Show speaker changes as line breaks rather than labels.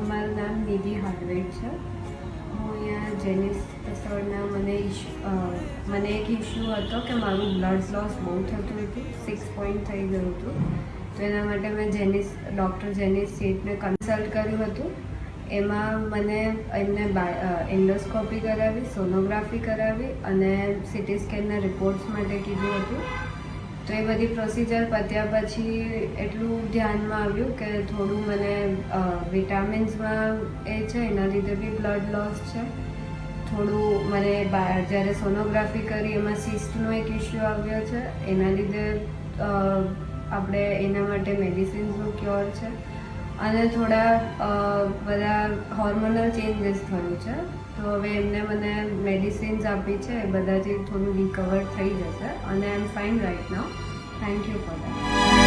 મારું નામ નિધિ હાર્ડવેર છે. હું અહીંયા જેનિસ એસોડના મને એક ઇશ્યુ હતો કે મારું બ્લડ લોસ બહુ થતું હતું, 6 પોઈન્ટ થઈ ગયું હતું. તો એના માટે મેં ડૉક્ટર જેનિસ સેઠને કન્સલ્ટ કર્યું હતું. એમાં મને એમને એન્ડોસ્કોપી કરાવી, સોનોગ્રાફી કરાવી અને સિટી સ્કેનના રિપોર્ટ્સ માટે કીધું હતું. તો એ બધી પ્રોસિજર પત્યા પછી એટલું ધ્યાનમાં આવ્યું કે થોડું મને વિટામિન્સમાં એ છે, એના લીધે બી બ્લડ લોસ છે. થોડું મને જ્યારે સોનોગ્રાફી કરી એમાં સિસ્ટનો એક ઇશ્યુ આવ્યો છે, એના લીધે આપણે એના માટે મેડિસિન્સનું ક્યોર છે. અને થોડા બધા હોર્મોનલ ચેન્જીસ થયું છે. તો હવે એમને મને મેડિસિન્સ આપી છે, એ બધાથી થોડું રિકવર થઈ જશે અને I am fine right now. Thank you for that.